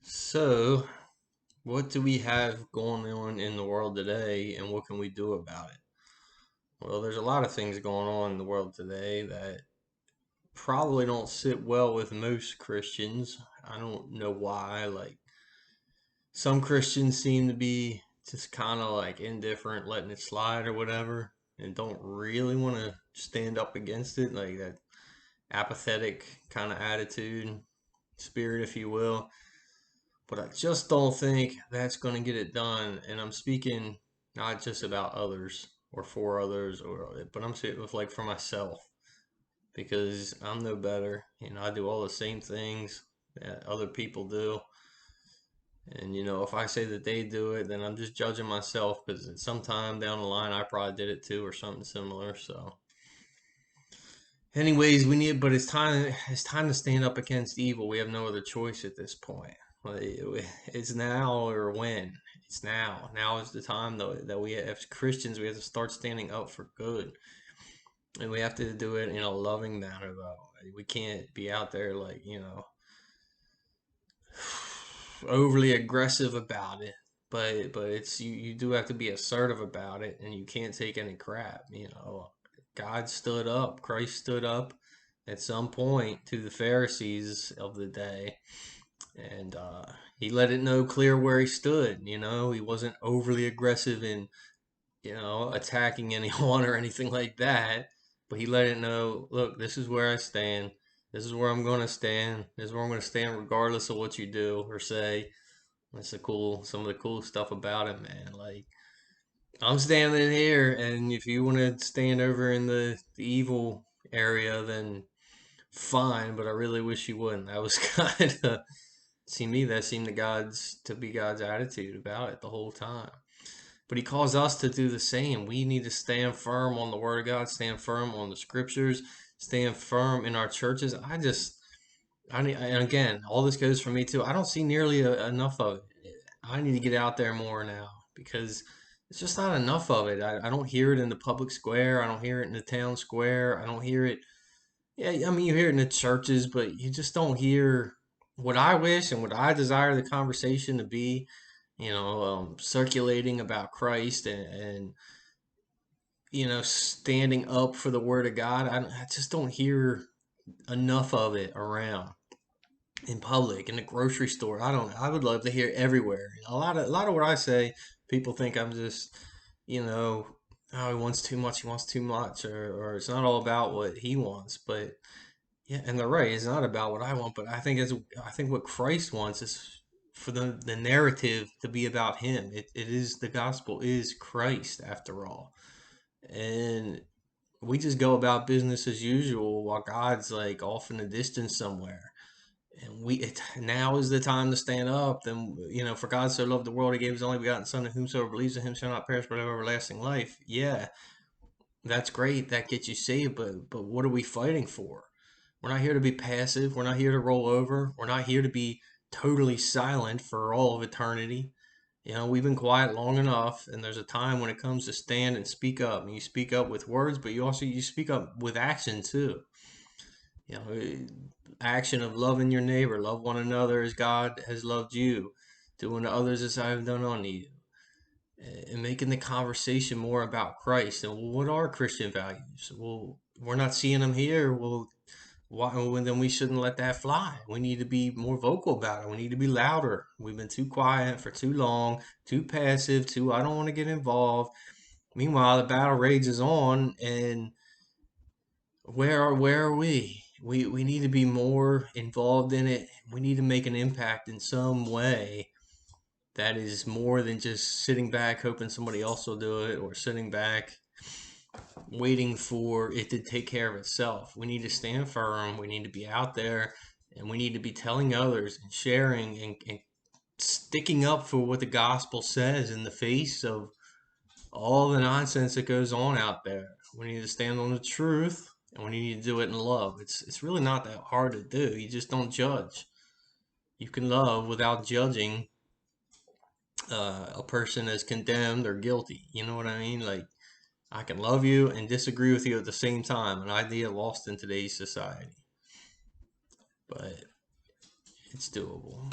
So, what do we have going on in the world today, and what can we do about it? Well, there's a lot of things going on in the world today that probably don't sit well with most Christians. I don't know why. Like, some Christians seem to be just kind of like indifferent, letting it slide or whatever, and don't really want to stand up against it, like that apathetic kind of attitude, spirit, if you will. But I just don't think that's going to get it done. And I'm speaking not just about others or for others, but I'm saying with like for myself because I'm no better. I do all the same things that other people do. And if I say that they do it, then I'm just judging myself because sometime down the line I probably did it too or something similar. So, anyways, but it's time to stand up against evil. We have no other choice at this point. Like, it's now or when. It's now. Now is the time though that we as Christians we have to start standing up for good, and we have to do it in a loving manner though. We can't be out there like overly aggressive about it. But it's you do have to be assertive about it, and you can't take any crap. God stood up. Christ stood up at some point to the Pharisees of the day, and he let it know clear where he stood. He wasn't overly aggressive in attacking anyone or anything like that, but he let it know, look, this is where I stand. This is where I'm going to stand. This is where I'm going to stand regardless of what you do or say. That's some of the cool stuff about it, man. Like, I'm standing here, and if you want to stand over in the evil area, then fine, but I really wish you wouldn't. That was kind of, see me, that seemed to be God's attitude about it the whole time. But he calls us to do the same. We need to stand firm on the word of God, stand firm on the scriptures, stand firm in our churches. And again, all this goes for me too. I don't see nearly enough of it. I need to get out there more now because it's just not enough of it. I don't hear it in the public square. I don't hear it in the town square. I don't hear it. Yeah, I mean, you hear it in the churches, but you just don't hear what I wish and what I desire the conversation to be, circulating about Christ and standing up for the Word of God. I just don't hear enough of it around in public, in the grocery store. I don't. I would love to hear it everywhere. A lot of what I say, people think I'm just, you know, oh, he wants too much. He wants too much, or it's not all about what he wants. But yeah, and they're right. It's not about what I want, but I think what Christ wants is for the narrative to be about Him. It is the gospel is Christ after all, and we just go about business as usual while God's like off in the distance somewhere. And now is the time to stand up. Then for God so loved the world, He gave His only begotten Son, that whomsoever believes in Him shall not perish but have everlasting life. Yeah, that's great. That gets you saved, but what are we fighting for? We're not here to be passive. We're not here to roll over. We're not here to be totally silent for all of eternity. We've been quiet long enough, and there's a time when it comes to stand and speak up. And you speak up with words, but you speak up with action too. Action of loving your neighbor, love one another as God has loved you, doing to others as I have done unto you, and making the conversation more about Christ. And what are Christian values? Well, we're not seeing them here. Well, why, then we shouldn't let that fly. We need to be more vocal about it. We need to be louder. We've been too quiet for too long, too passive, too I don't want to get involved. Meanwhile, the battle rages on, and where are we? We need to be more involved in it. We need to make an impact in some way that is more than just sitting back hoping somebody else will do it, or sitting back waiting for it to take care of itself. We need to stand firm. We need to be out there, and we need to be telling others and sharing and sticking up for what the gospel says in the face of all the nonsense that goes on out there. We need to stand on the truth, and we need to do it in love. It's really not that hard to do. You just don't judge. You can love without judging a person as condemned or guilty. You know what I mean? Like, I can love you and disagree with you at the same time, an idea lost in today's society, but it's doable.